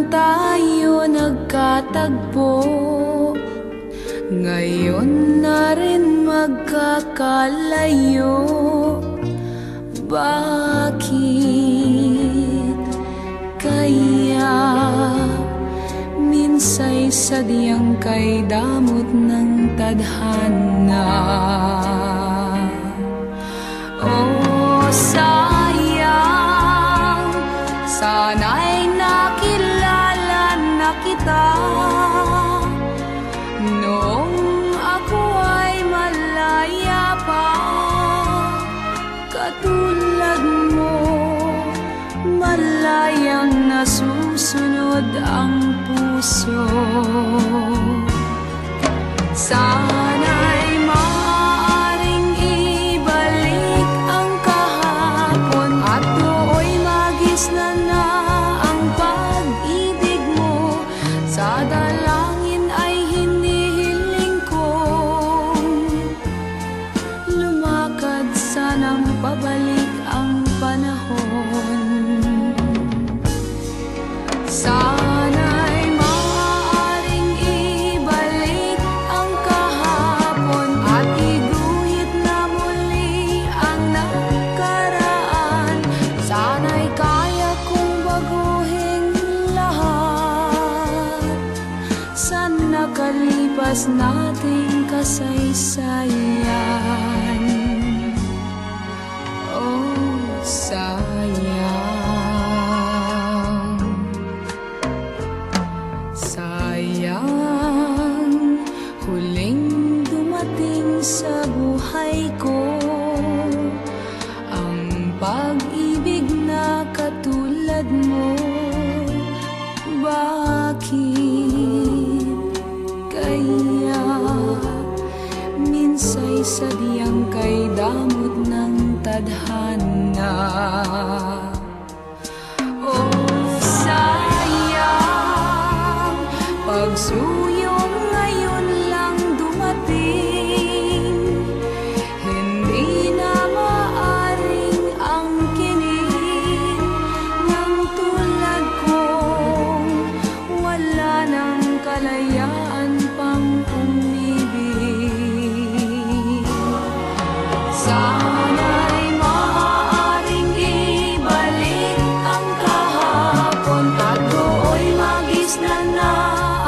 tayo nagkatagpo, ngayon na rin magkakalayo. Bakit kaya minsay sadyang kay damot ng tadhana? Oh, sayang, sana'y nakilala na kita noong ako ay malaya pa. Katulad mo, malayang nasusunod ang puso. Sana'y maaaring ibalik ang kahapon at do'y magisnan na ang pag-ibig mo. Sa dalangin ay hinihiling kong lumakad, sanang pabalik ang panahon. Sana'y maaaring ibalik ang kahapon at iguhit na muli ang nakaraan. Sana'y kaya kong baguhin lahat sa nakalipas nating kasaysayan. Oh, sayang, sayang, huling dumating sa buhay ko ang pag-ibig na katulad mo. Bakit kaya minsay sadyang kay damot ng tadhana? Oh, sayang, pagsuyong ngayon lang dumating, hindi na maaring angkinin ng tulad kong wala ng kalayaan pang umibig. Sana'y maaaring ibalik ang kahapon at do'y magisnan na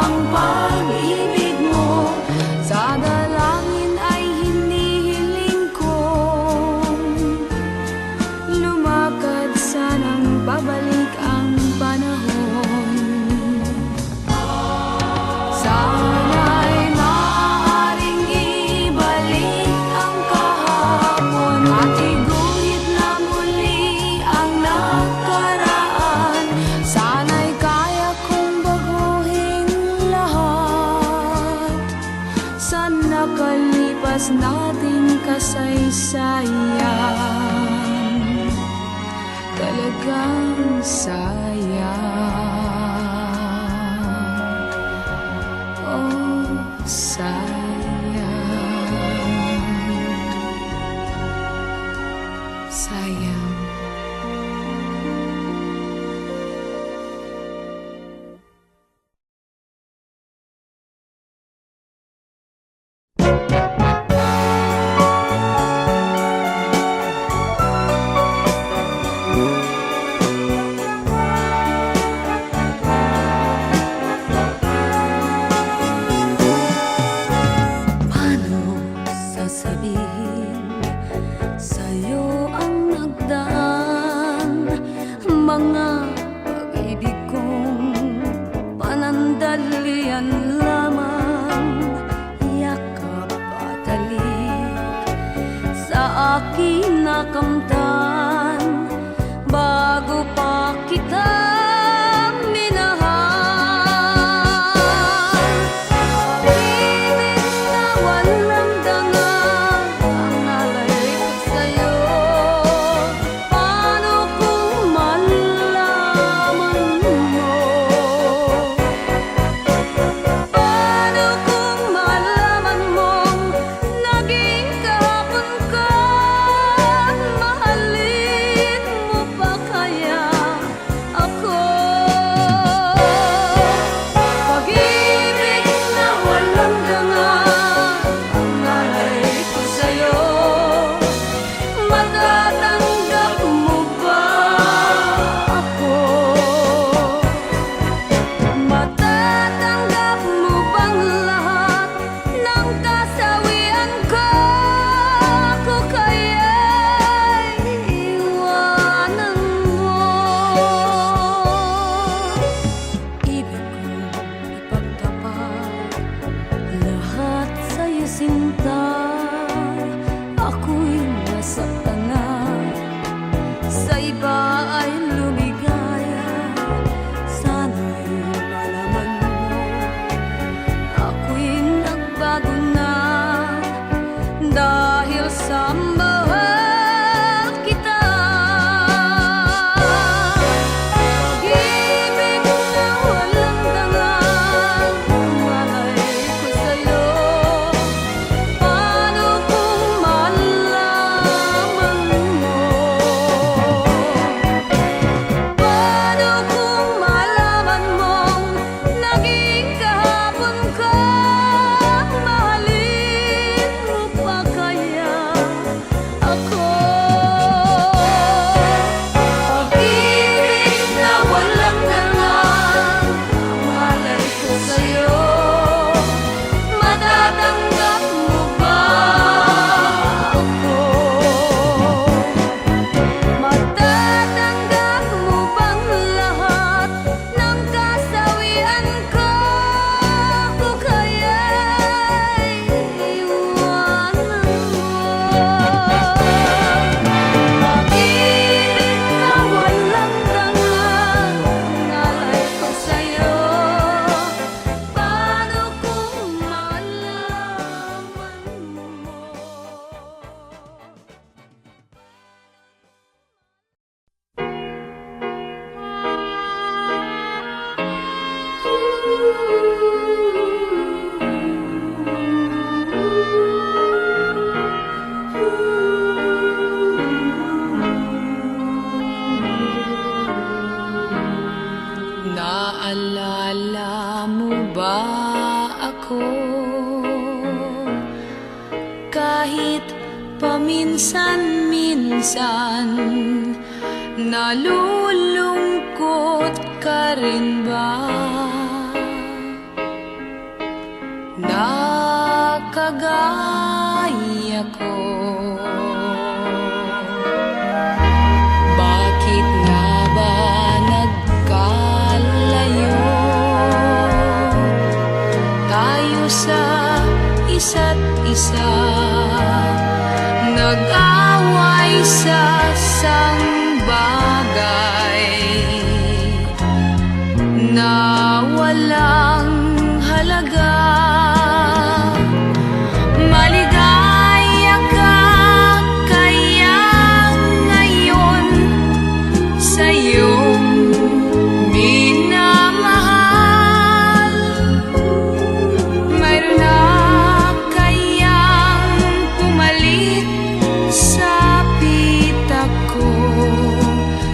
ang pag-ibig mo. Sa dalangin ay hinihiling kong lumakad, sanang pabalik ang panahon. Sana'y maaaring ibalik ang kahapon at iguhit na muli ang nakaraan. Sana'y kaya kong baguhin lahat sa nakalipas nating kasaysayan. Talagang sayang, oh, sayang, sayang. Paano sasabihin sa'yo ang nagdaan, mga pag-ibig kong panandalian lamang, yakap at halik sa aking nakamtan bago pa kita minahal. Pag-ibig na walang dangal ang nalay sa'yo, paano kung malaman mo? Paano kung malaman mong naging kahapon ka mahalin? Naalala mo ba ako? Kahit paminsan-minsan, nalulungkot ka rin ba? Nakagaya ko. Bakit nga ba nagkalayo tayo sa isa't isa? Nag-away sa sangbagay na walang halaga. Maligaya ka kaya ngayon sa iyong minamahal. Mayroon na kayang pumalit sa pitak ko,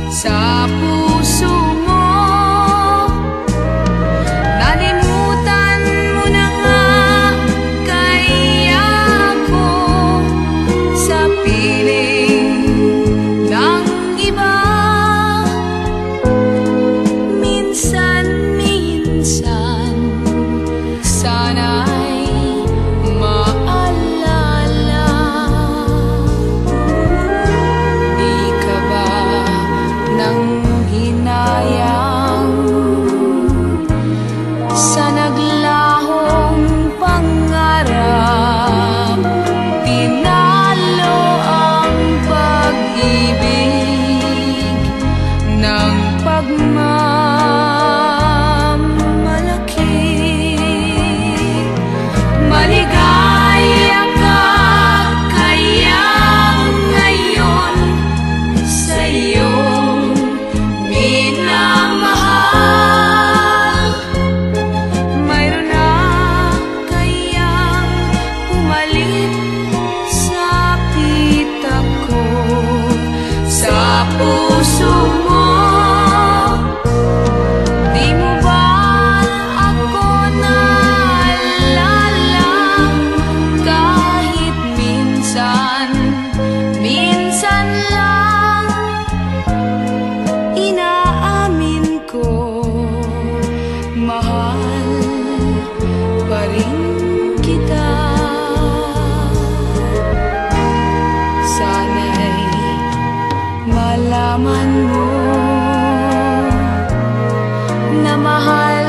sa puso mo. Nalimutan mo na nga kaya ko sa piling ng iba. Minsan-minsan sana'y maalala. Di ka ba nang hinayang sa naglahong pangarap? Tinalo ang pag-ibig ng pagmamalaki. Maligaya ka kaya ngayon sa iyong minamahal. Mayroon na kayang pumalit sa pitak ko, sa puso mo. Di mo ba ako naalala? Kahit minsan, minsan lang, inaamin ko, mahal pa rin kita. Sana'y malaman mo na mahal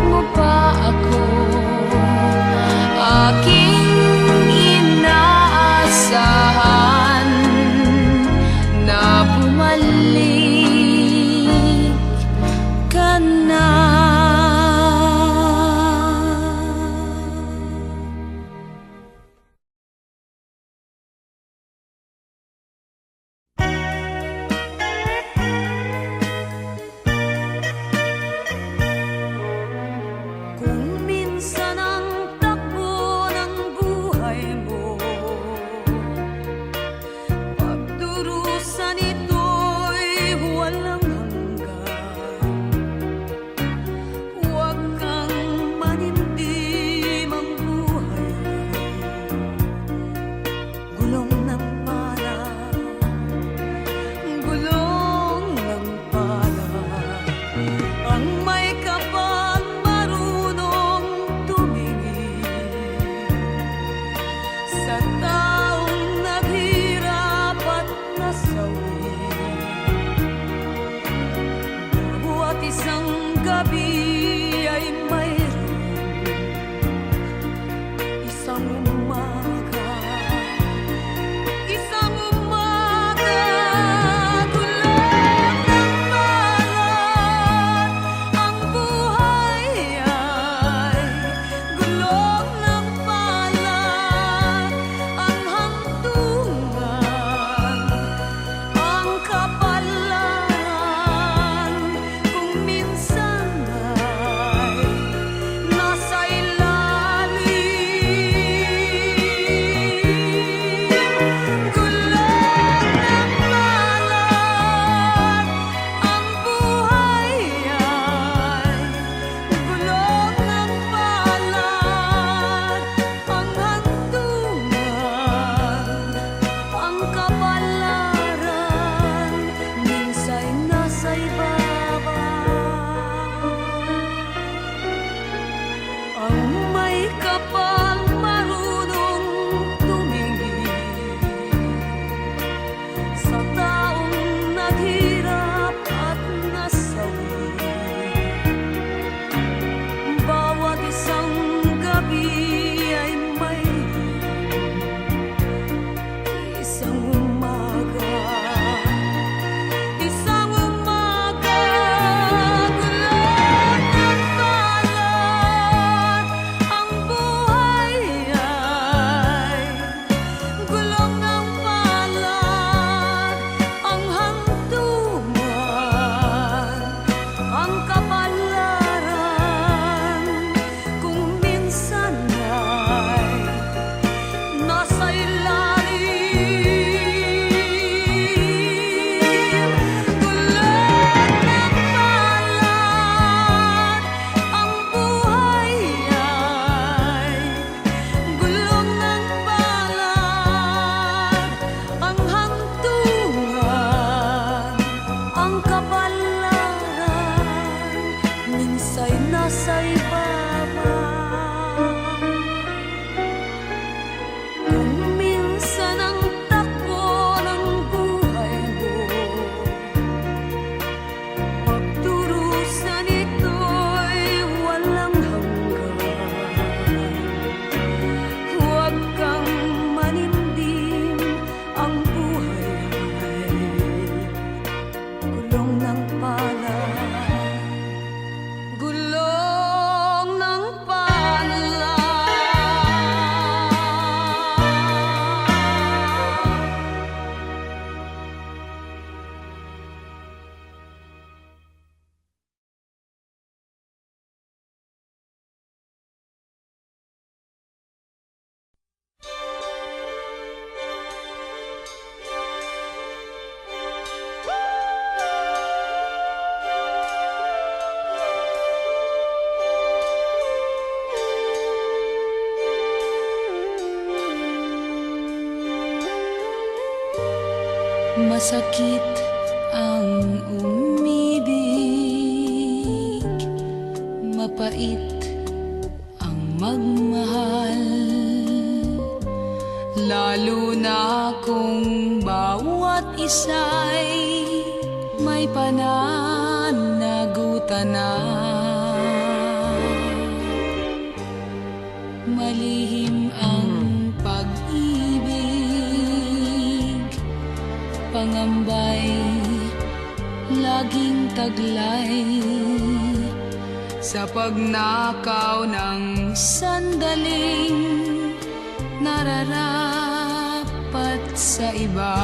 mo pa ako. Aking inaasahan na bumalik ka na. Kung minsan ang takbo ng buhay mo, pagdurusan ito'y walang hanggan. Huwag kang manindim, ang buhay gulong ng pala, gulong ng pala. Ang may kapal marunong tumingin sa taong naghirap at nasawi. Bawat isang gabi ay mayroon isang umaga, isang umaga. Gulong ng palad, ang buhay ay gulong ng palad. Ang hantungan, ang kapalaran, kung minsan nasa ibabaw. Kung minsan ang takbo ng buhay mo, pagdurusan ito'y walang hanggan. Huwag kang manindim, ang buhay ay gulong ng palad. Gulong ng palad. Masakit ang umibig, mapait ang magmahal, lalo na kung bawat isa'y may pananagutan na. Malihim ang pag-ibig, pangambay, laging taglay sa pagnakaw ng sandaling nararapat sa iba.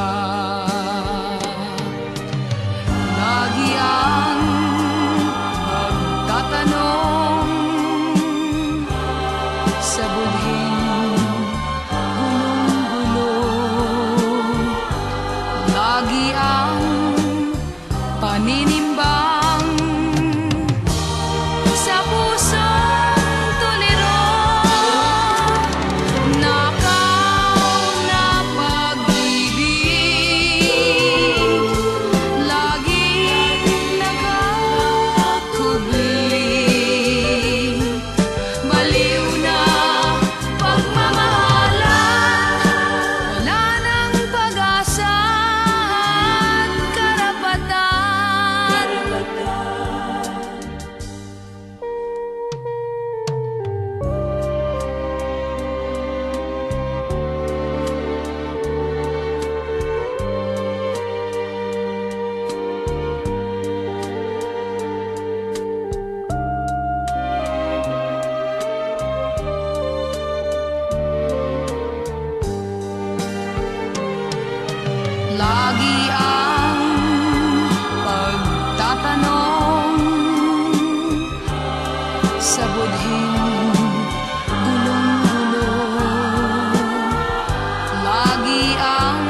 Lagi ang pagtatanong sa budhing gulong-gulong. Lagi ang paninimbang sa pusong tuliro. Nakaw na pag-ibig, laging nakakubli. Baliw na pagmamahalan, wala nang pag-asa at karapatan. Lagi ang pagtatanong sa budhing gulong-gulong. Lagi ang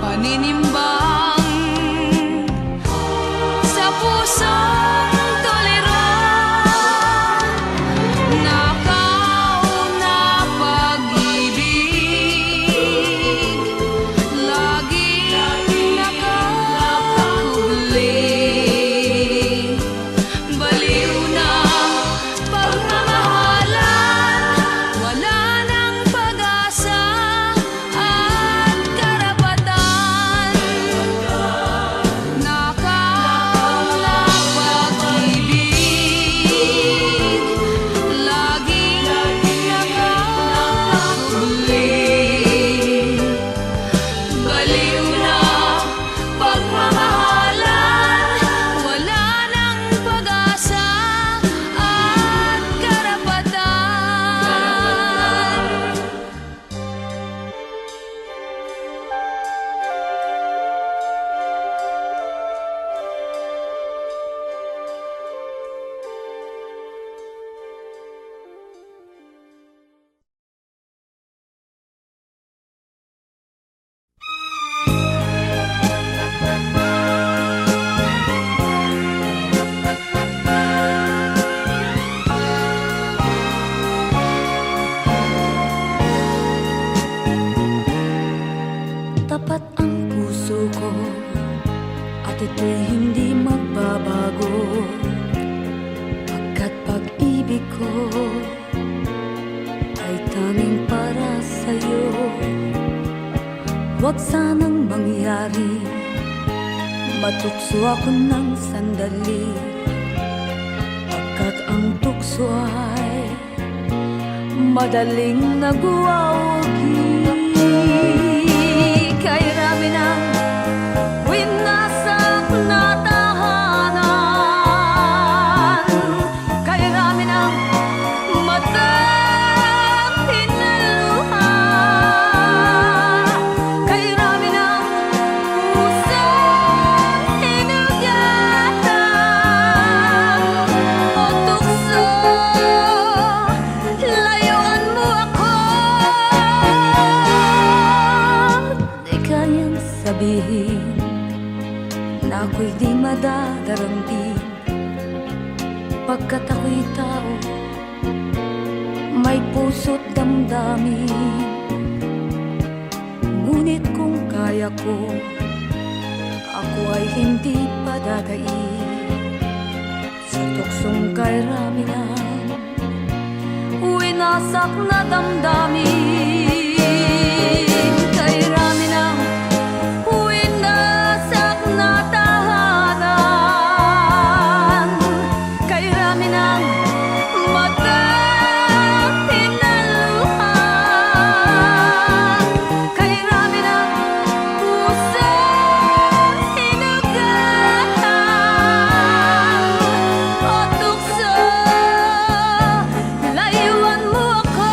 paninimbang sa pusong tuliro. Nakaw na pag-ibig, lagi nakakubli. Baliw na pagmamahalan, wala nang pag-asa at karapatan. Nakaw na pag-ibig, Wag sanang mangyari, matukso ako ng sandali, pagkat ang tukso ay madaling nagwawagi. Kay rami ng winasak na tahanan, kay rami ng matang pinaluha, kay rami ng pusong hinugatan. O tukso, layuan mo ako. Di kayang sabihin na ako'y di madadaramdin, pagkat ako'y tao, may puso't damdamin. Ngunit kung kaya ko, ako ay hindi padadaig sa tuksong kay rami ng winasak na damdamin. Kay rami ng winasak na tahanan, kay rami ng matang pinaluha, kay rami ng pusong hinugatan. O tukso, layuan mo ako.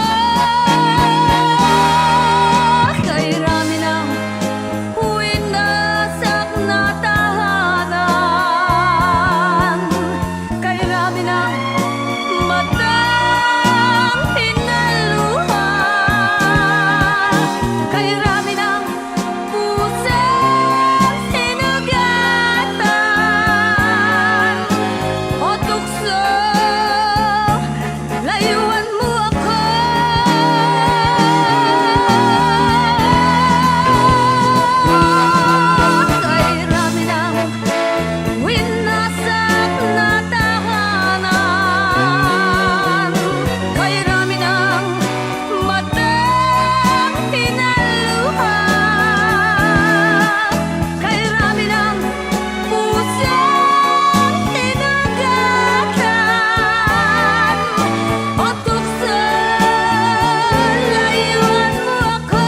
Kay rami ng winasak na tahanan, kay rami ng matang pinaluha, kay rami ng pusong hinugatan. O tukso, layuan mo ako. Kay rami ng winasak na tahanan, kay rami ng matang pinaluha, kay rami ng pusong hinugatan. O tukso, layuan mo ako.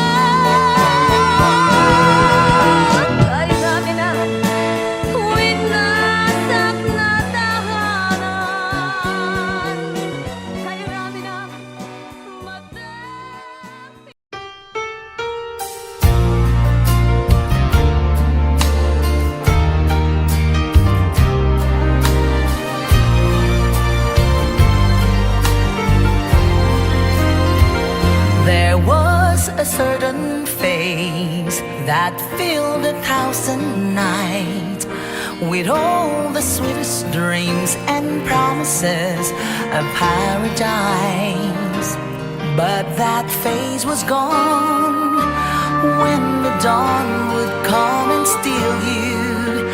Kay rami ng winasak na tahanan, kay rami ng matang. There was a certain face that filled 1,000 nights with all the sweetest dreams and promises of paradise. But that face was gone when the dawn would come and steal you.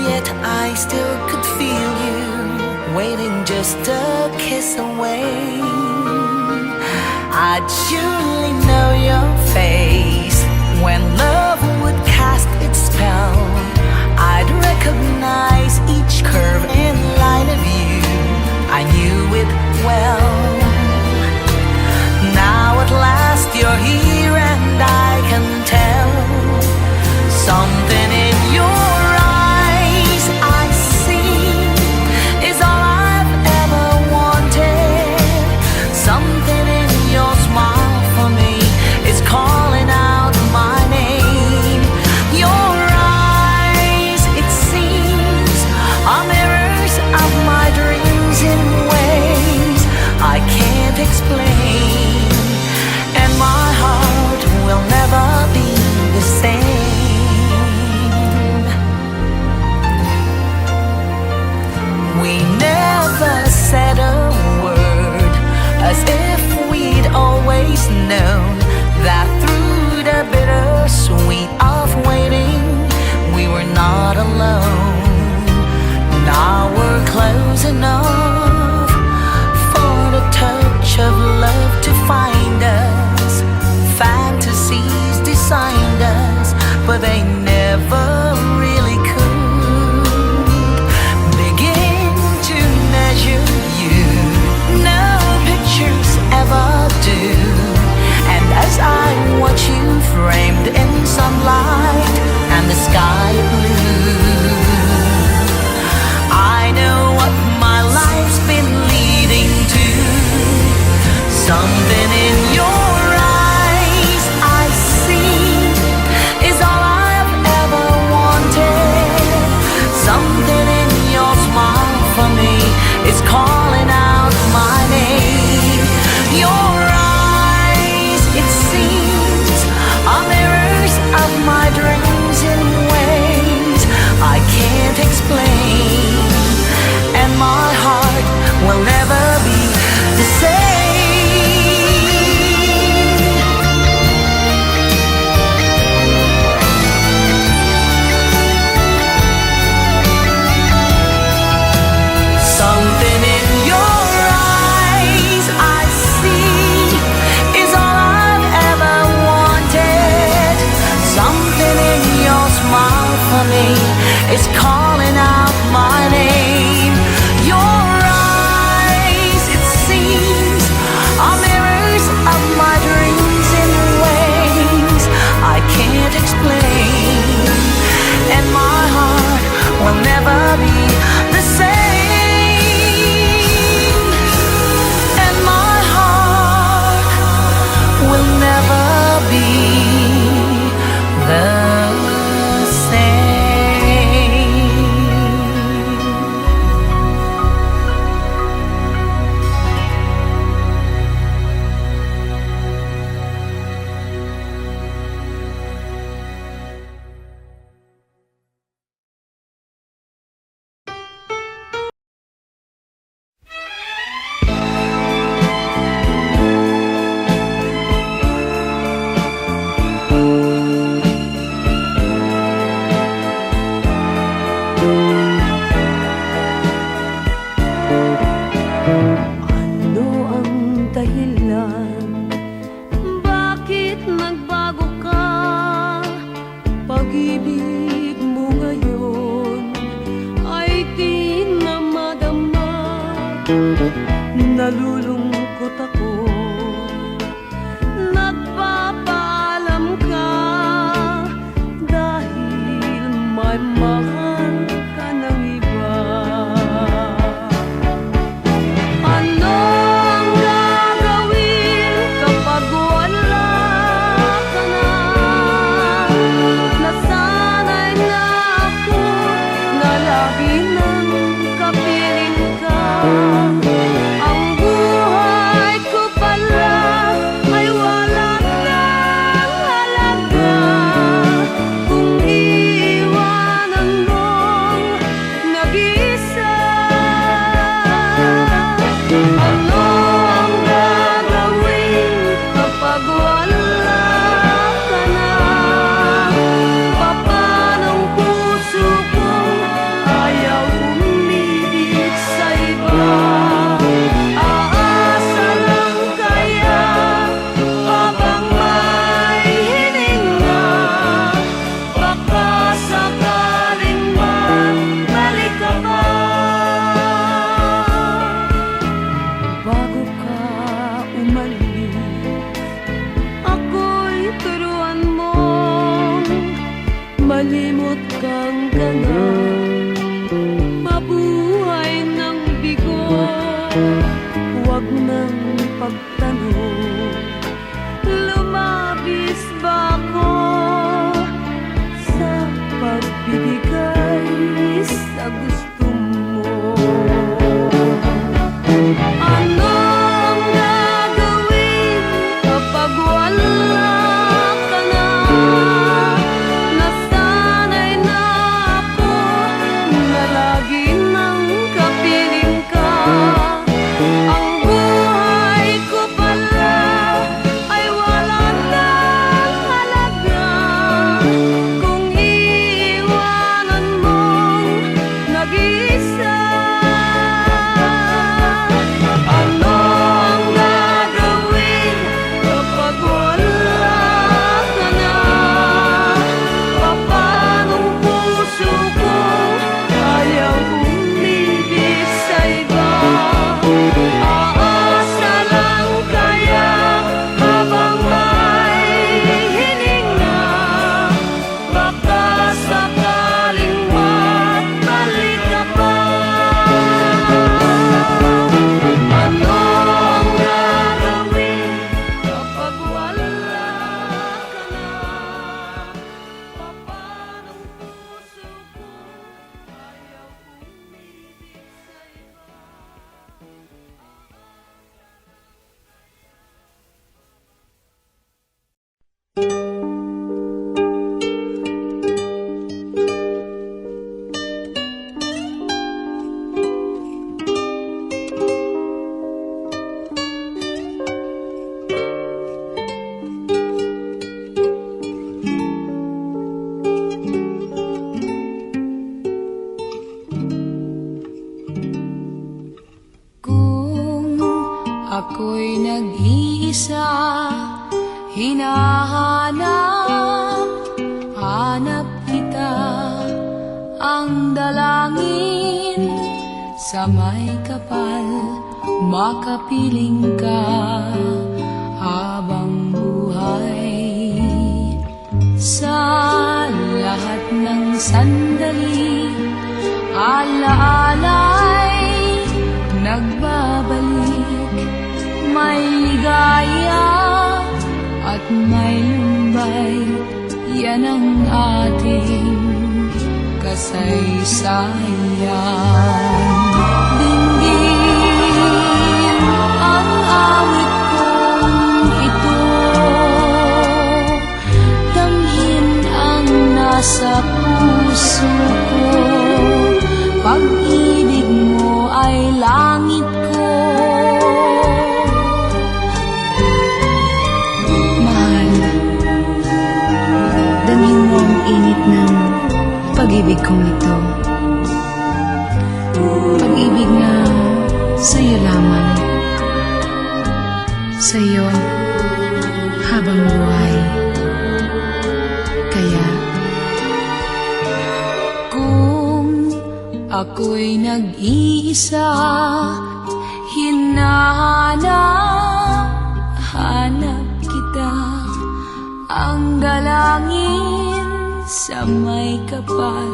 Yet I still could feel you waiting just a kiss away. I'd surely know your face when love would cast its spell. I'd recognize each curve and line of you. I knew it well. Now at last you're here and I can tell something in your eyes I see is all I've ever wanted. Something in your smile for me is calling out my name. Your eyes, it seems, are mirrors of my dreams in ways I can't explain, and my heart will never be the same. We never said a word, as if we'd always known that through the bittersweet of waiting, we were not alone. Now we're close enough for the touch of love to find us. Fantasies designed us nalulungkot ako. Nagpapaalam ka dahil may mahal ka ng iba. Ano ang gagawin kapag wala ka na? Nasanay na ako na lagi nang kapiling ka. Ang buhay ko pala ay wala nang halaga kung iiwanan mong nag-iisa. Ano ang gagawin kapag wala ka na? Papanong puso kong ayaw umibig sa iba? Aasa lang kaya habang may hininga? Baka sakaling magbalik ka pa. Bago ka umalis, ako'y turuan mong malimot kang gana, mabuhay ng bigo, huwag nang pagtanong. Lumabis ba ako sa pagbibigay sa gusto mo? Ano ang gagawin kapag wala ka na? Nasanay na ako na lagi nang kapiling ka. Ang buhay ko pala ay wala nang halaga kung iiwanan mong nag-iisa. Ano ang gagawin kapag wala ka na? Papanong puso ko ayaw umibig sa iba? Aasa lang kaya habang may hininga? Baka sakaling magbalik ka pa. Ano ang gagawin kapag wala ka na? Papanong puso ko ayaw umibig sa iba? Kung ako'y nag-iisa, hinahanap kita, ang dalangin sa may kapal, makapiling ka habang buhay. Sa lahat ng sandali, alaala'y nagbabalik. May ligaya at may lumbay, yan ang ating kasaysayan. Dinggin ang awit kong ito, damhin ang nasa puso ko. Pag-ibig mo ay langit ko. Mahal, damhin mo ang init ng pag-ibig kong ito. Pag-ibig na sa'yo lamang, sa'yo habang buhay. Kaya kung ako'y nag-iisa, Hanap kita, ang dalangin sa may kapal,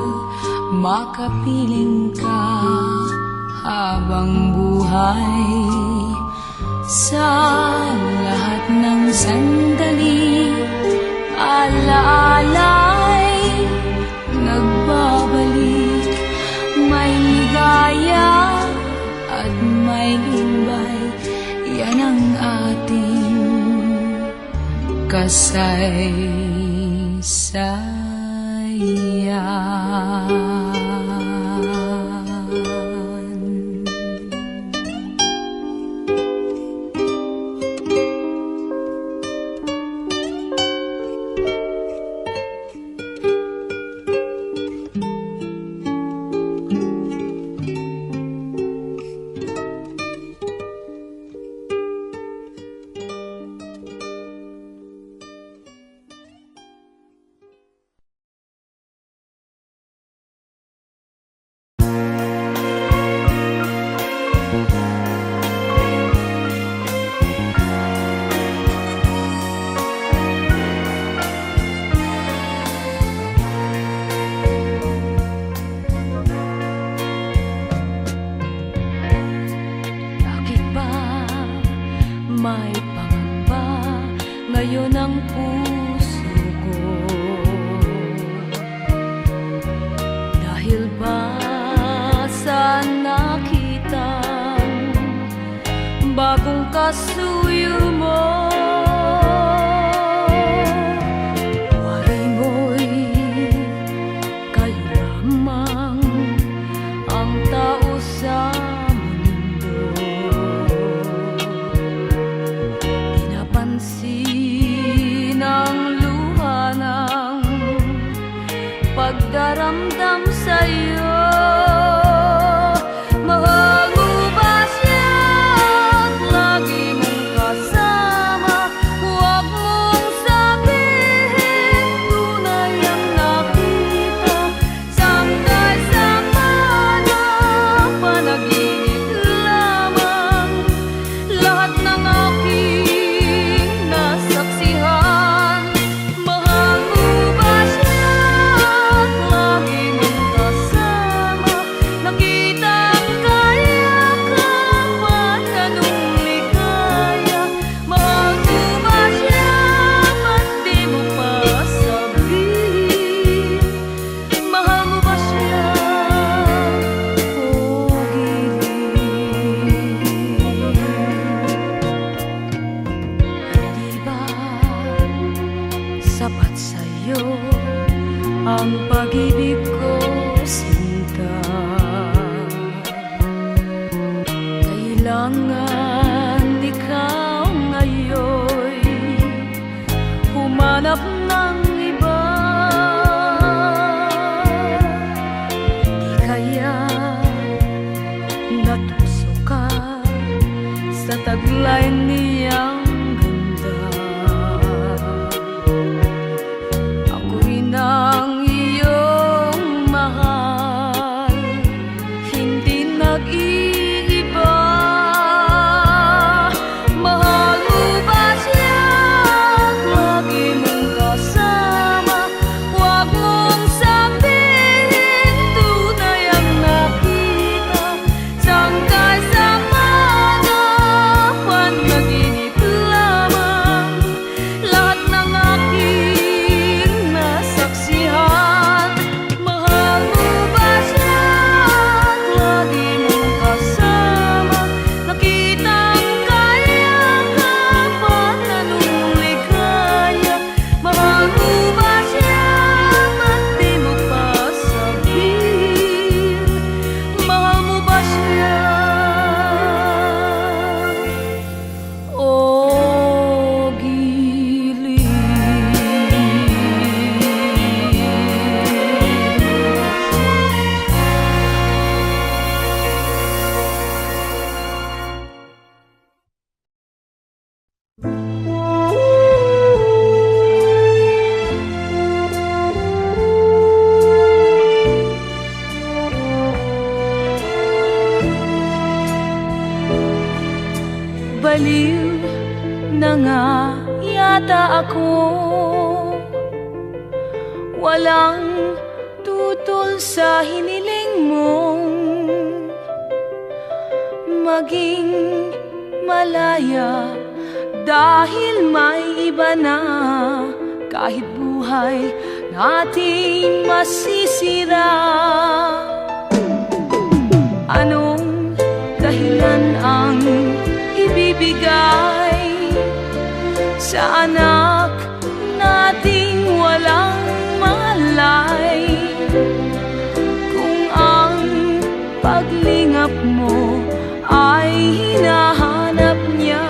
makapiling ka habang buhay. Sa lahat ng sandali, alaalay, nagbabalik, may ligaya at may lumbay. Yan ang ating kasaysayan. Bakit ba may pangamba ngayon ang puso ko? Dahil ba sa nakitang bagong kasuyo mo? Wari mo'y kayo lamang ang tao sa mundo. Pinapansin ang luha ng pagdaramdam sa'yo. Mahal mo ba siya at lagi mong kasama? Huwag mong sabihin tunay ang nakita. Someday sama na panaginip lamang. Lahat ng aking nasaksihan. Mahal mo ba siya at lagi mong kasama? Nakita ang kayakapan, anong ligaya. Mahal mo ba siya, ba't di mo pa sabihin? Mahal mo ba siya, o giliw? Di ba sapat sa'yo ang pag-ibig ko, sinta? Kailangan ikaw ngayon humanap ng iba. Di kaya natuso ka sa taglay niyang ganda? Ako rin ang iyong mahal, hindi nag-iiba. Mahal mo ba siya at lagi mong kasama? Huwag mong sabihin tunay ang nakita. Sangkay sama na panaginip baliw na nga yata ako. Walang tutol sa hiniling mong maging malaya, dahil may iba na. Kahit buhay nating masisira, anong dahilan ang ibibigay sa anak nating walang malay, kung ang paglingap mo ay hinahanap niya,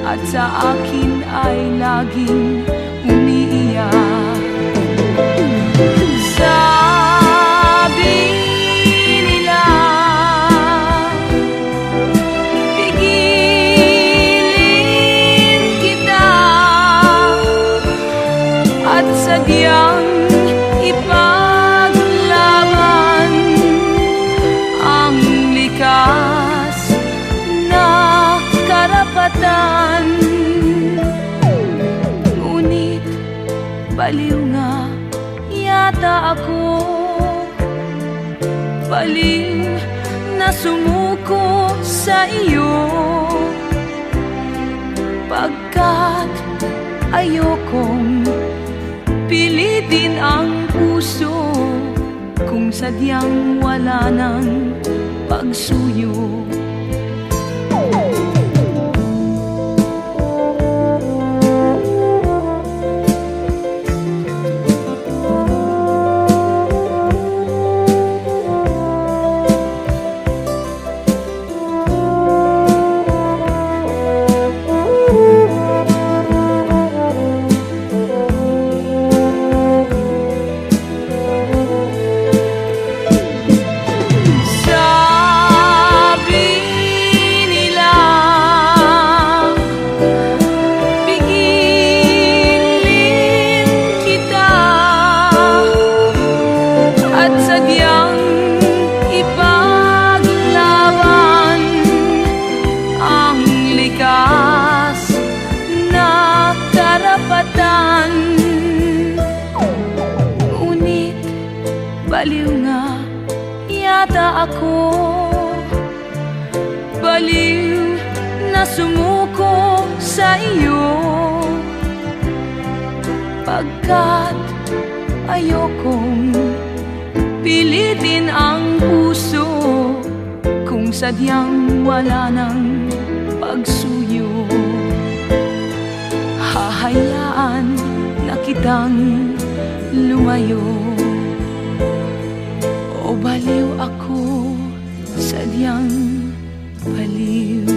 at sa akin ay laging umiiyak. Sabi nila, pigilin kita, at sadyang ipaglaban ang likas na karapatan. Ngunit baliw nga yata ako, baliw na sumuko sa iyo, pagkat ayokong pilitin ang puso kung sadyang wala ng pagsuyo. Ngunit baliw nga yata ako, baliw na sumuko sa iyo, pagkat ayokong pilitin ang puso kung sadyang wala ng pagsuyo. Hahayaan na kitang lumayo, o baliw ako, sadyang baliw.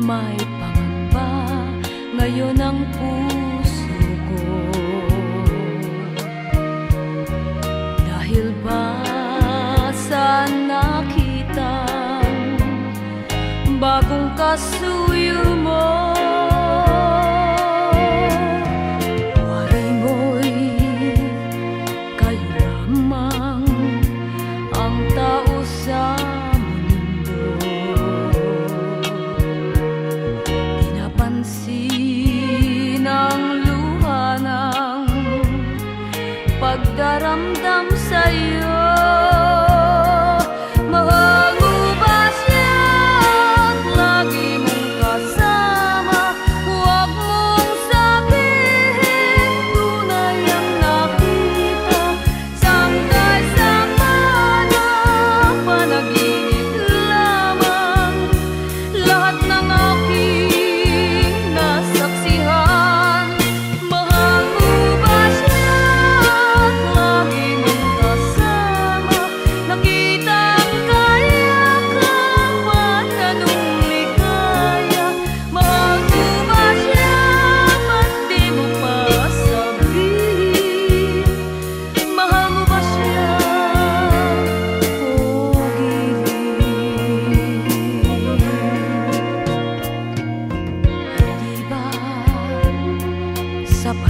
May pangamba ngayon ang puso ko, dahil ba sa nakitang bagong kasuyo mo. Wari mo'y kayo lamang ang tao sa pagdaramdam sa'yo. Mahal mo ba siya at lagi mo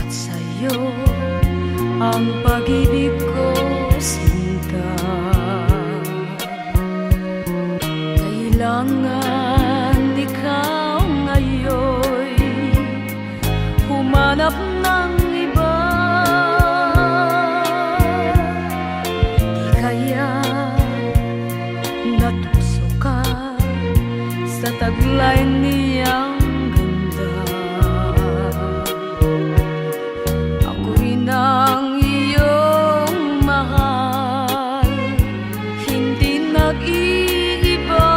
At sa'yo ang pag-ibig ko sinta. Kailangan ikaw ngayon humanap ng iba. Di kaya natukso ka sa taglay niyang ganda. Ako rin ang iyong mahal, hindi nag-iiba.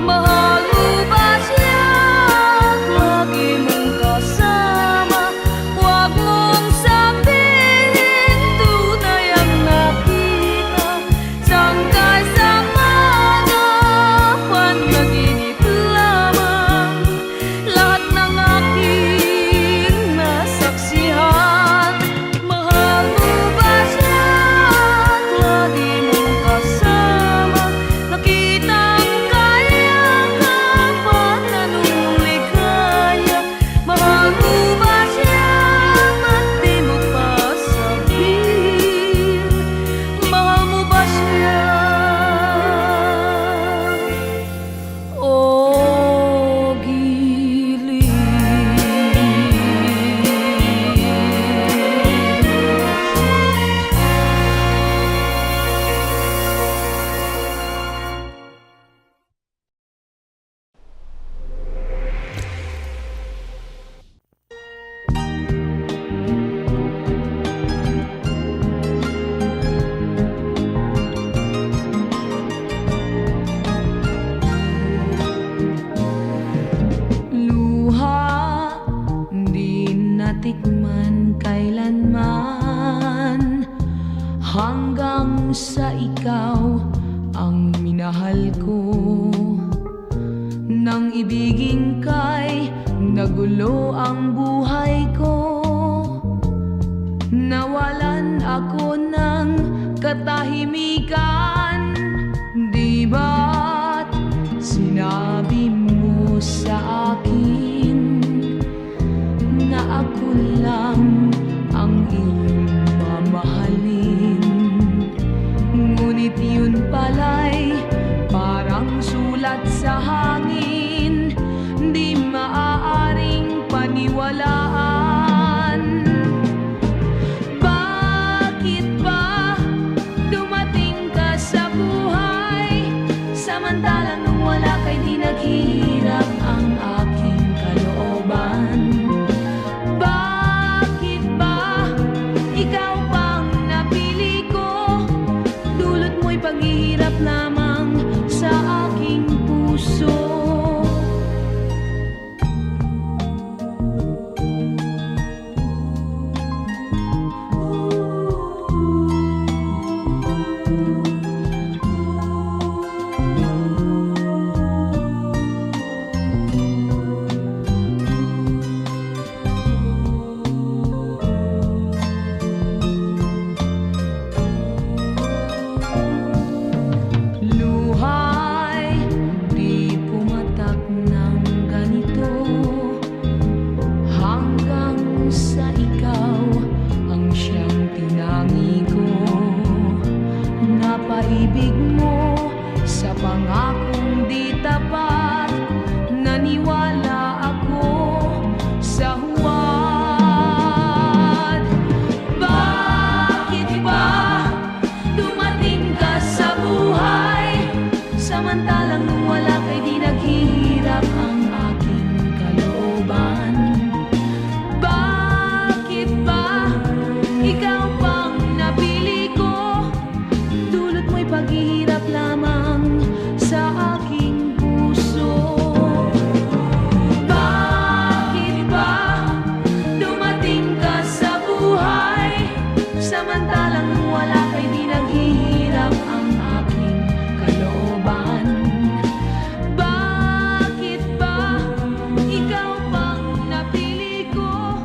Mahal mo ba siya? Lagi mong kasama. Huwag mong sabihin tunay ang nakita. Sangkay sa mga panaginip lamang. Lahat ng aking nasaksihan. Mahal mo ba siya? Lagi mong kasama. Nakitang kayakapan na nung ligaya. Mahal mo ba siya? Ba't di mo pa sabihin? Mahal mo ba siya? O giliw. Luha di natikman kailanman, hanggang sa ikaw ang minahal ko. Nang ibigin kay nagulo ang buhay ko. Nawalan ako ng katahimikan. Di ba't sinabi mo sa akin na ako lang ang iyong mamahalin? Ngunit yun pala'y parang sulat sa hangin, di maaaring paniwalaan. Bakit ba dumating ka sa buhay, samantalang nung wala ka'y di naghihirap ang aking kalooban? Bakit ba ikaw pang napili ko, dulot mo'y paghihirap lamang sa aking puso? Luhay di pumatak ng ganito, hanggang sa ikaw ang siyang tinangi ko. Napaibig mo sa pangakong di tapat, naniwala ako sa huwad. Bakit ba dumating ka sa buhay, samantalang nung wala ka'y di naghihirap ang aking kalooban? Bakit ba ikaw pang napili ko, dulot mo'y paghihirap lamang sa aking puso? Bakit ba dumating ka sa buhay, samantalang nung wala ka'y di naghihirap ang aking kalooban? Bakit ba ikaw pang napili ko,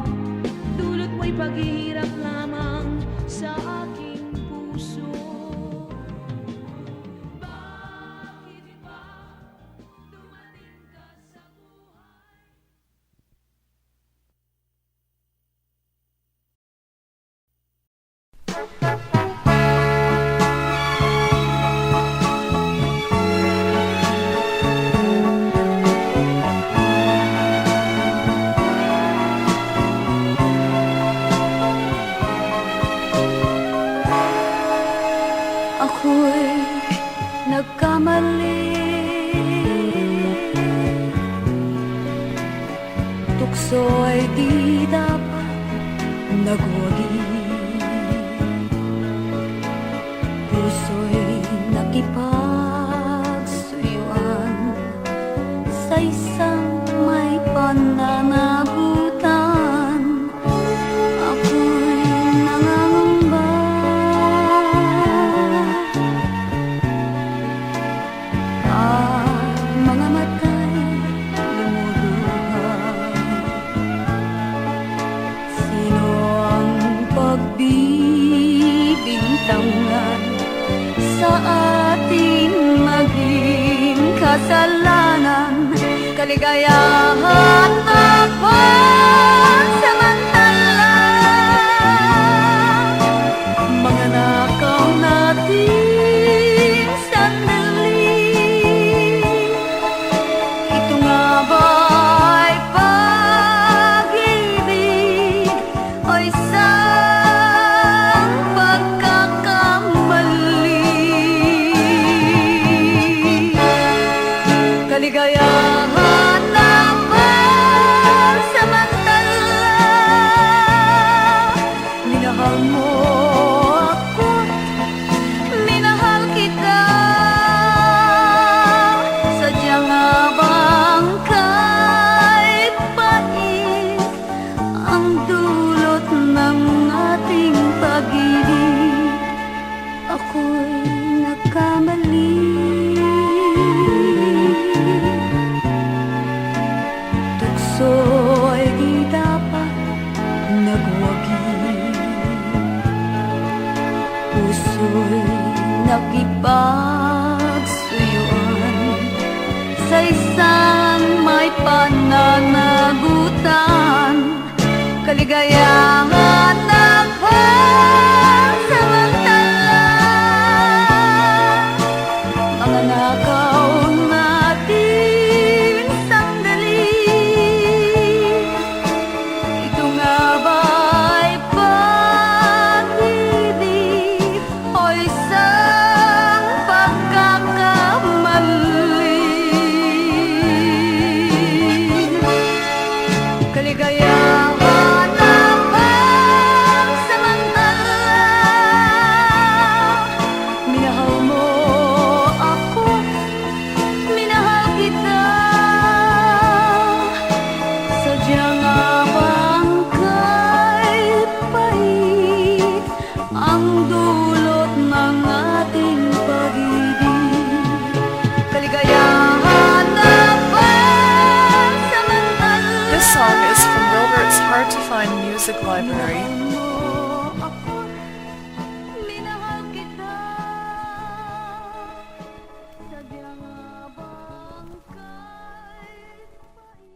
dulot mo'y paghihirap lamang sa aking puso? Bakit ba dumating ka sa buhay? ay di dapat nagwagi. Puso'y nakipagsuyuan sa isang may pananagutan. Ako'y nangangamba, mga mata'y lumuluhan. Sino ang pagbibintangan sa ating maging kasalanan? Kaligayahan na pansamantala, mga nakaw natin sandali. Ito nga ba'y pag-ibig o isang pagkakamali? Kaligayahan na pansamantala, minahal mo ako, minahal kita. Sadya nga bang kahit pait ang dulot ng ating pag-ibig? Ako'y nagkamali. Tukso'y di dapat nagwagi. Puso'y nakipagsuyuan sa isang may pananagutan. Kaligayahan na pansamantala, mga nakaw natin sandali. Ito nga ba'y pag-ibig o isang pagkakamali? Kaligayahan na pansamantala, minahal mo ako, minahal kita. Sadya nga bang kahit pait ang dulot ng ating pag-ibig? Kaligayahan na pansamantala. This song is from Wilbert's Hard to Find Music Library. Minahal kita. Sadya nga bang kahit pait?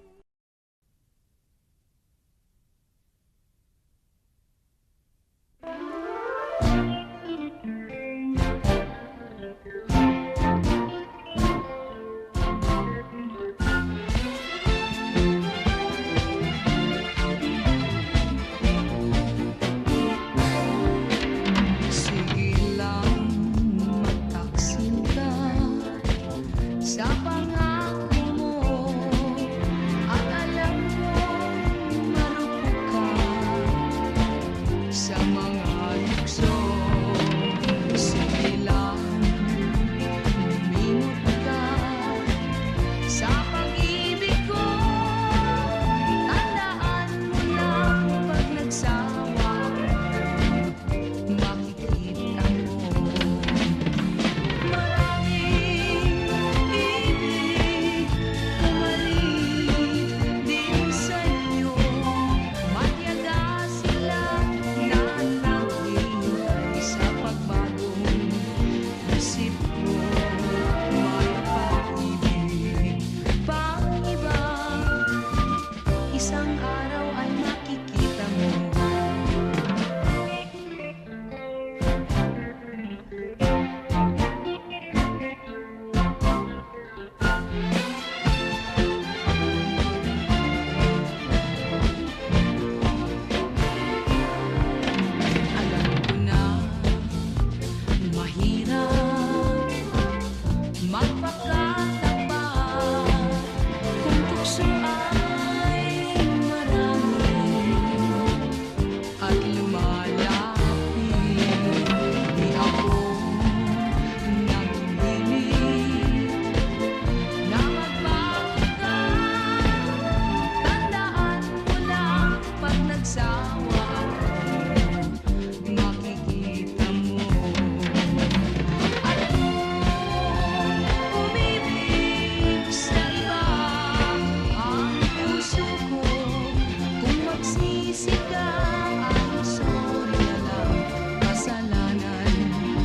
Sinisigaw ang istorya lang, kasalanan mo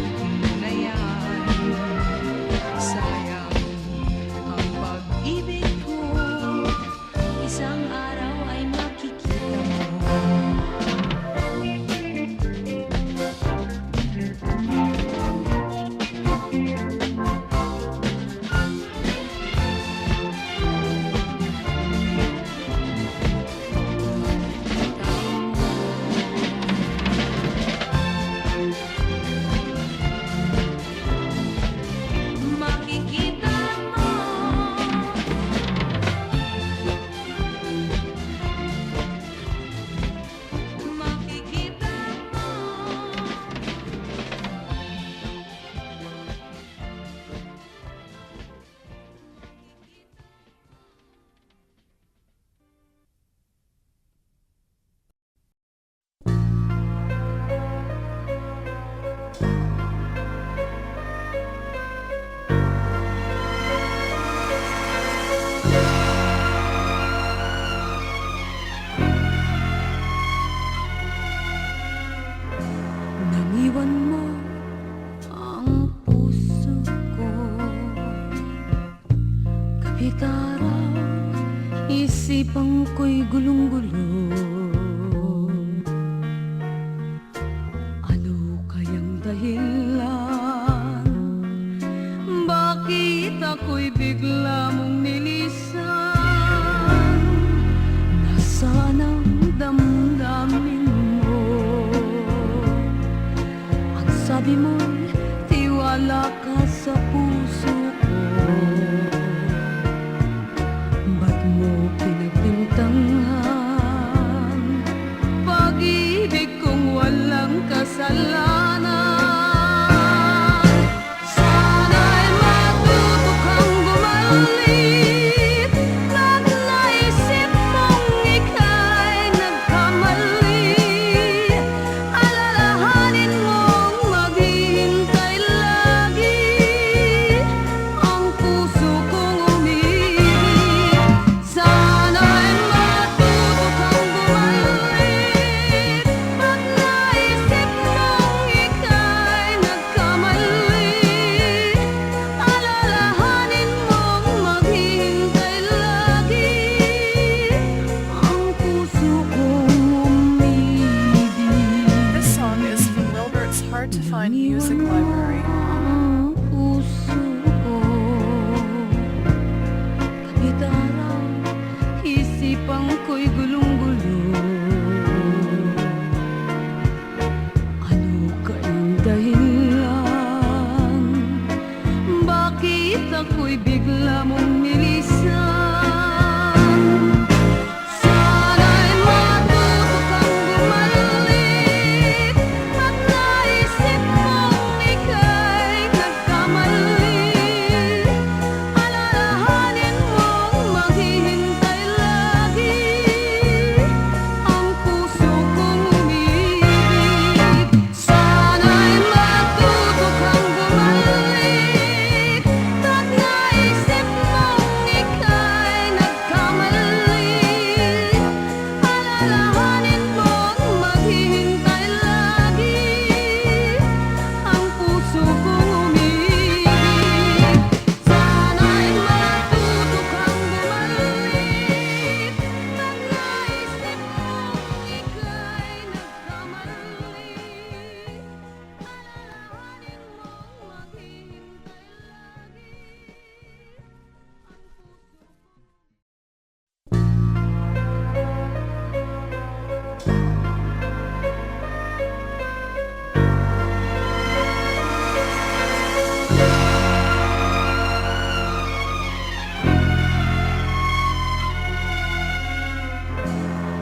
na yan. Sayang ang pag-ibig ko, isang araw ay makikita mo. Makikita mo, makikita mo. Naniwan mo ang puso ko, kapitaraw, isipan ko'y gulong-gulo. Ano kayang dahilan? Bakit ako'y bigla mong nilisan? Nasaan ang damdamin mo? Sabi mo'y tiwala ka sa puso ko. Ba't mo pinagbintangan pag-ibig kong walang kasalanan? Sana'y matuto kang bumalik pag naisip mong ika'y nagkamali. Alalahanin mong maghihintay lagi ang puso kong umibig. Sana'y matuto kang bumalik pag naisip mong ika'y nagkamali. Alalahanin mong maghihintay lagi ang puso kong umibig. This song is from Wilbert's Hard to Find Music Library. Ang puso ko, kapitaraw, isipan ko'y gulong-gulo. Ano kayang dahilan? Bakit ako'y bigla mong nilisan? Sana'y matuto kang bumalik at naisip mong ika'y nagkamali. Alalahanin mong maghihintay lagi ang puso kong umibig. Sana'y matuto kang bumalik at naisip mong ika'y nagkamali. Alalahanin mong maghihintay lagi ang puso kong umibig. Sana'y matuto kang bumalik at naisip mong ika'y nagkamali. Alalahanin mong maghihintay lagi ang puso.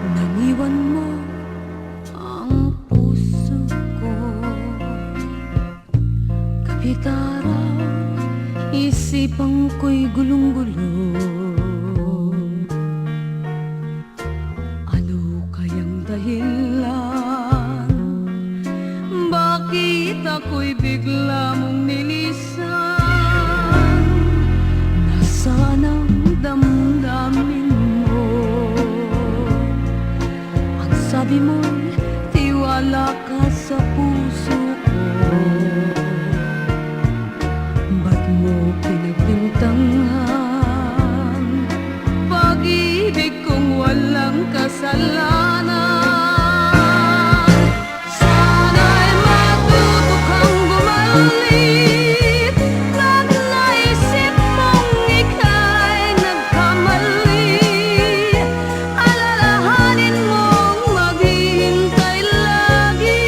Naniwan mo ang puso ko, kapitaraw, isipan ko'y gulong-gulo. Ano kayang dahilan? Bakit ako'y bigla mong nilisan? Nasaan ang damdamin mo? Ang Sabi mo, tiwala ka sa puso ko. Ba't mo pinagbintangan pag-ibig kong walang kasalanan? Sana'y matuto kang bumalik pag naisip mong ika'y nagkamali. Alalahanin mong maghihintay lagi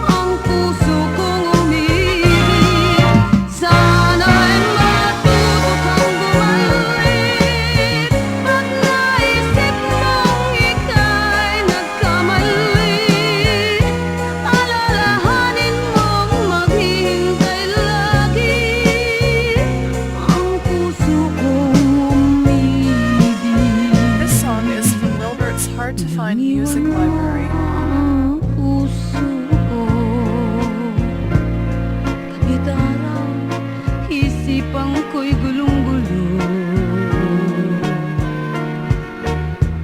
ang puso kong umibig. Sana'y matuto kang bumalik pag naisip mong ika'y nagkamali. Alalahanin mong maghihintay lagi ang puso kong umibig. This song is from Wilbert's Hard to Find Music Library. Ang puso ko, kahit araw, isipan ko'y gulong-gulo.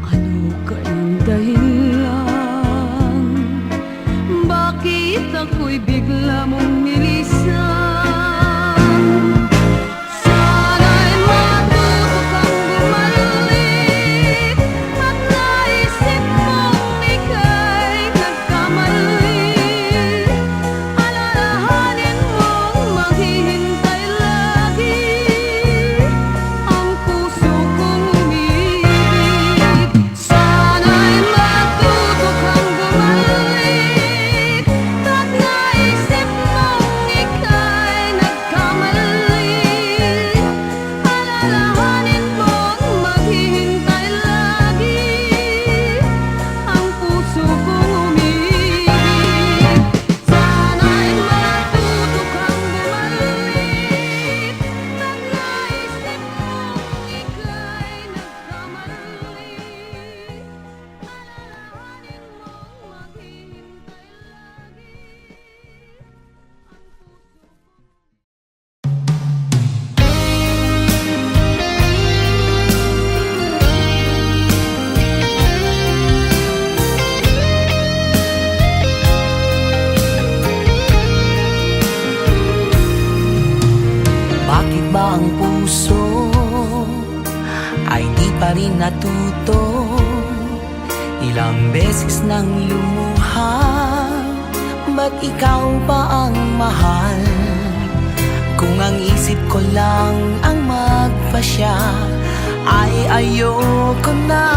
Ano kayang dahilan? Bakit ako'y bigla mong nilisan? Sana'y matuto kang bumalik pag naisip mong ika'y nagkamali. Alalahanin mong maghihintay lagi ang puso kong umibig. Sana'y matuto kang bumalik pag naisip mong ika'y nagkamali. Alalahanin mong maghihintay lagi ang puso kong umibig. Sana'y matuto kang bumalik pag naisip mong ika'y nagkamali. Alalahanin mong maghihintay lagi ang puso. Bakit ba ang puso ay di pa rin natuto? Ilang beses nang lumuha, ba't ikaw pa ang mahal? Kung ang isip ko lang ang magpasya, ay ayoko na.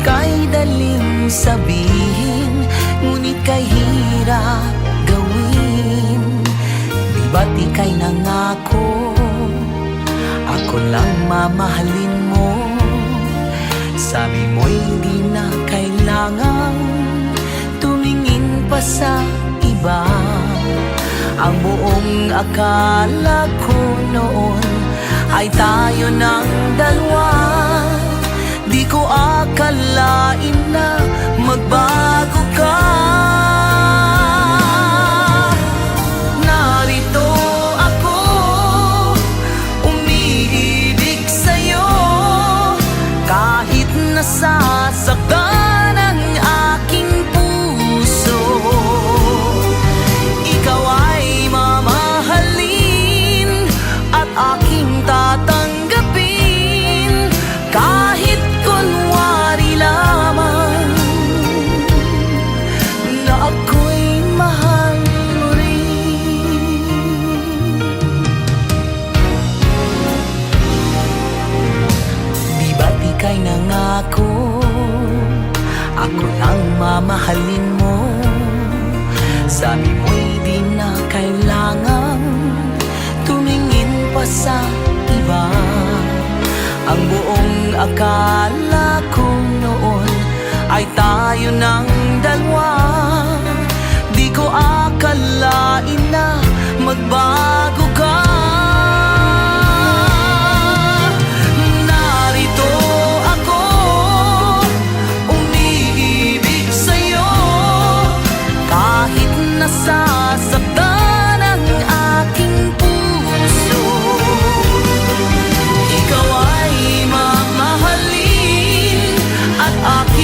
Kay daling sabihin, ngunit kay hirap gawin. Di ba't ika'y nangako, ako lang mamahalin mo? Sabi mo'y di na kailangan tumingin pa sa iba. Ang buong akala ko noon ay tayo ng dalawa. Di ko akalain na magbago ka. Narito ako, umiibig sa'yo, kahit nasasaktan ang aking puso. Ikaw ay mamahalin at aking tatanggapin, kahit kunwari lamang na ako'y mahal mo rin. Di ba't ika'y nangako, ako lang mamahalin mo? Sabi mo'y di na kailangan tumingin pa sa iba. Ang buong akala ko noon ay tayo ng dalawa. Di ko akalain na magbago ka. Narito ako, umiibig sa'yo, kahit nasasaktan ang aking puso. Ikaw ay mamahalin at aking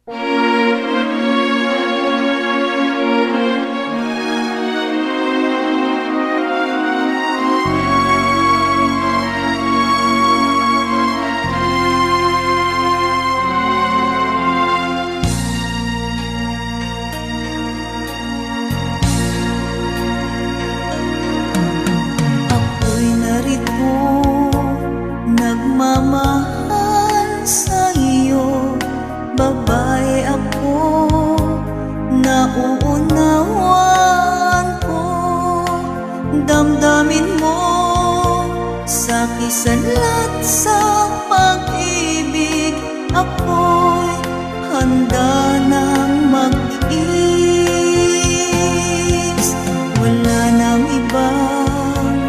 Ako'y narito, nagmamahal sa iyo. Babae ako, nauunawaan ko. Damdamin mo sa kisanlat sa pag-ibig. Ako'y handa nang mag-iis. Wala nang ibang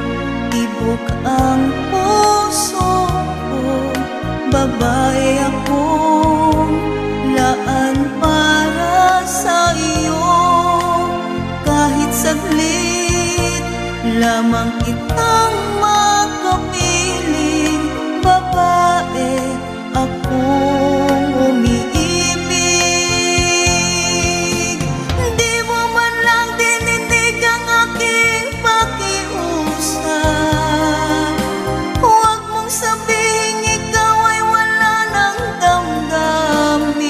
tibok ang puso ko. Babae akong laan para sa iyo. Kahit saglit lamang kitang makapiling. Babae akong umiibig. Di mo man lang dininig ang aking pakiusap. Huwag mong sabihing ikaw ay wala ng damdamin.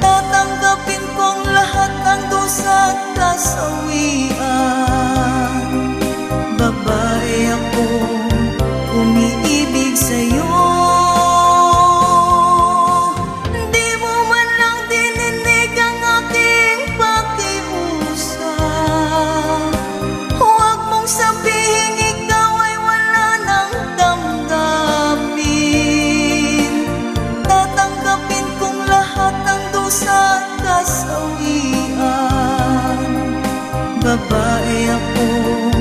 Tatanggapin kong lahat ng dusa at kasawian. Babae akong umiibig sa'yo. Di mo man lang dininig ang aking pakiusap. Huwag mong sabihing ikaw ay wala ng damdamin. Tatanggapin kong lahat ng dusa at kasawian. Babae akong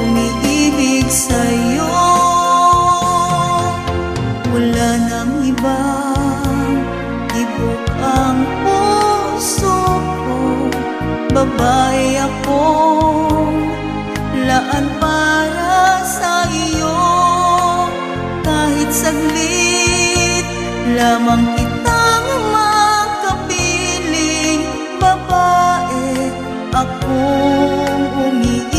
umiibig sa'yo. Wala nang ibang tibok ang puso ko. Babae akong laan para sa iyo. Kahit saglit lamang kitang makapiling. Babae akong umiibig.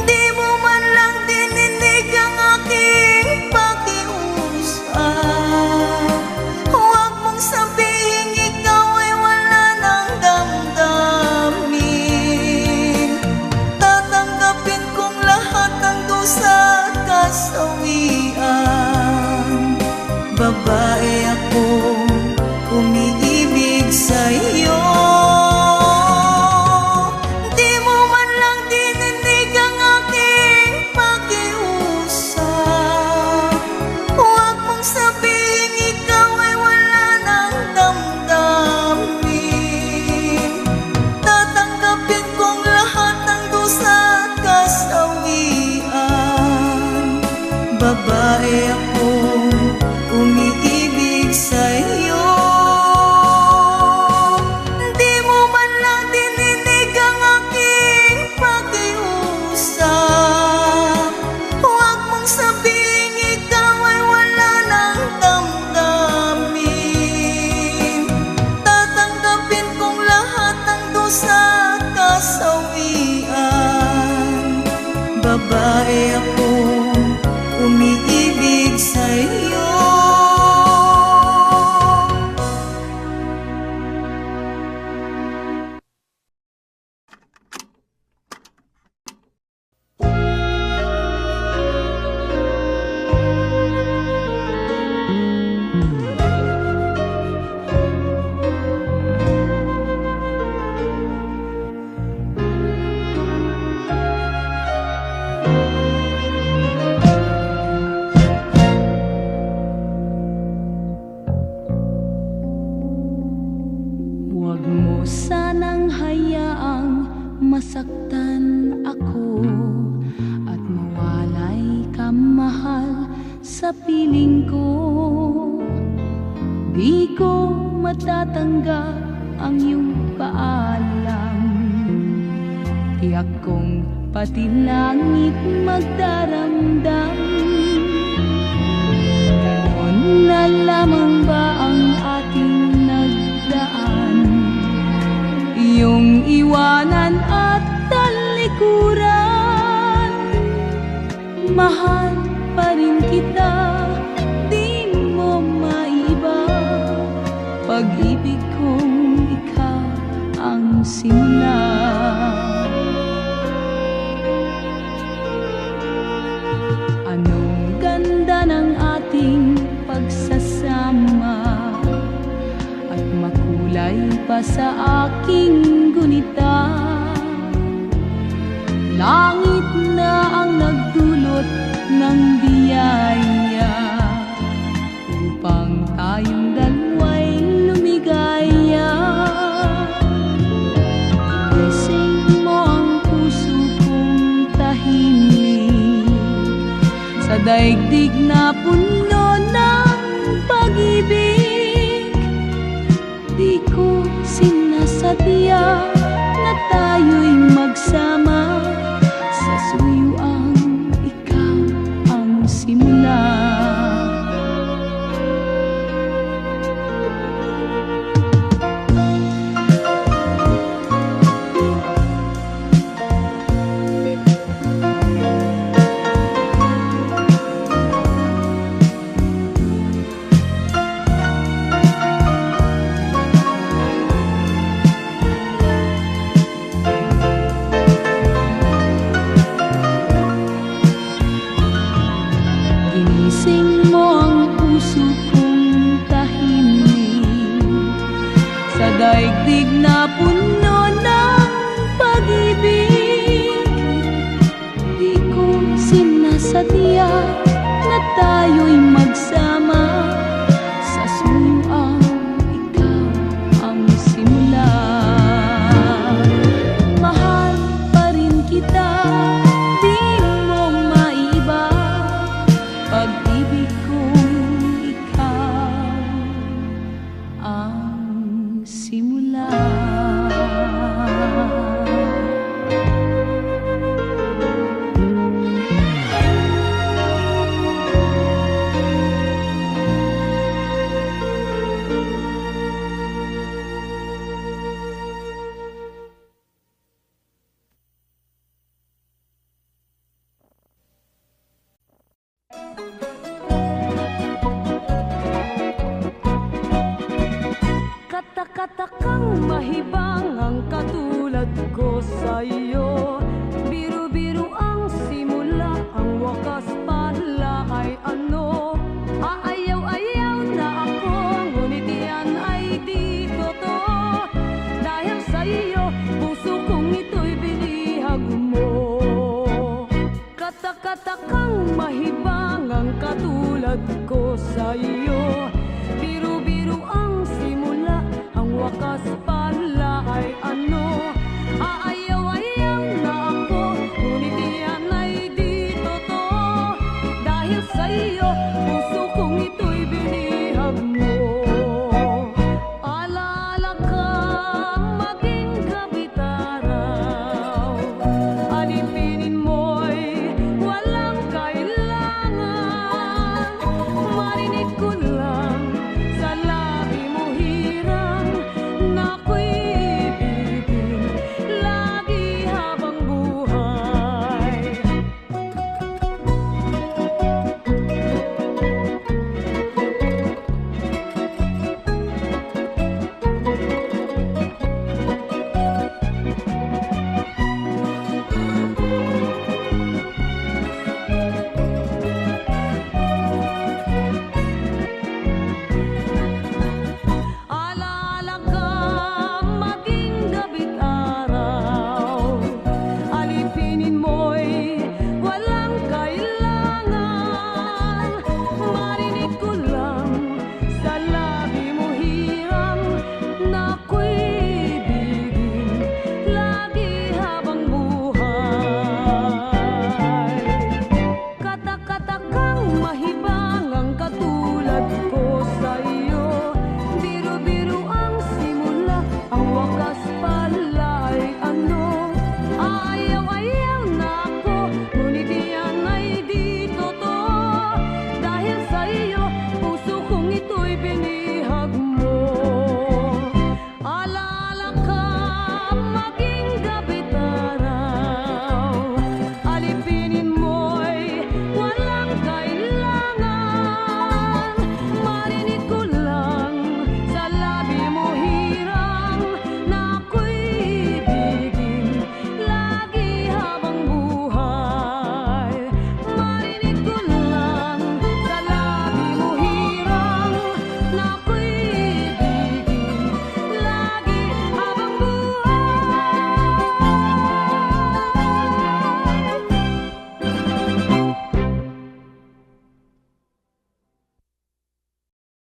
Di mo man lang dininig ang aking pakiusap. Huwag mong sabihing ikaw ay wala ng damdamin. Tatanggapin kong lahat ng dusa at kasawian. Babae akong umiibig sa'yo. Di mo man lang dininig ang aking pakiusap. Huwag mong sabihing ikaw ay wala ng damdamin. Tatanggapin kong lahat ng dusa at kasawian. Babae akong umiibig sa'yo. Di mo man lang dininig ang aking pakiusap. Huwag mong sabihing ikaw ay wala ng damdamin. Tatanggapin kong lahat ng dusa at kasawian. Babae akong umiibig sa'yo. Huwag mo sanang hayaang masaktan ako at mawalay ka, mahal, sa piling ko. Di ko matatanggap ang iyong paalam. Tiyak kong pati langit magdaramdam. Ganon Mahal pa rin kita, di mo maiba. Pag-ibig kong ikaw ang simula. Anong ganda ng ating pagsasama, at makulay pa sa aking gunita. Langit na ang nagdulot ng biyaya upang tayong dalawa'y lumigaya. Gising mo ang puso kong tahimik sa daigdig na puno ng pag-ibig. Di ko sinasadya na tayo'y magsama, sa suyuang ikaw ang simula. Ginising mo ang puso kong tahimik sa daigdig na puno ng pag-ibig. Di ko sinasadya na tayo'y magsama, sa suyuang ikaw ang simula. Mahal pa rin kita, di mo maiba. Pag-ibig kong ikaw ang simula. Katakang mahibang ang katulad ko sa'yo. Biru-biru ang simula, ang wakas pala ay ano. Aayaw-ayaw na ako, ngunit yan ay di totoo. Dahil sa'yo, puso kong ito'y binihag mo. Katakang mahibang ang katulad ko sa'yo. Biru-biru ang simula, ang wakas pala ay ano. Aayaw-ayaw na ako, ngunit yan ay di totoo. Dahil sa'yo,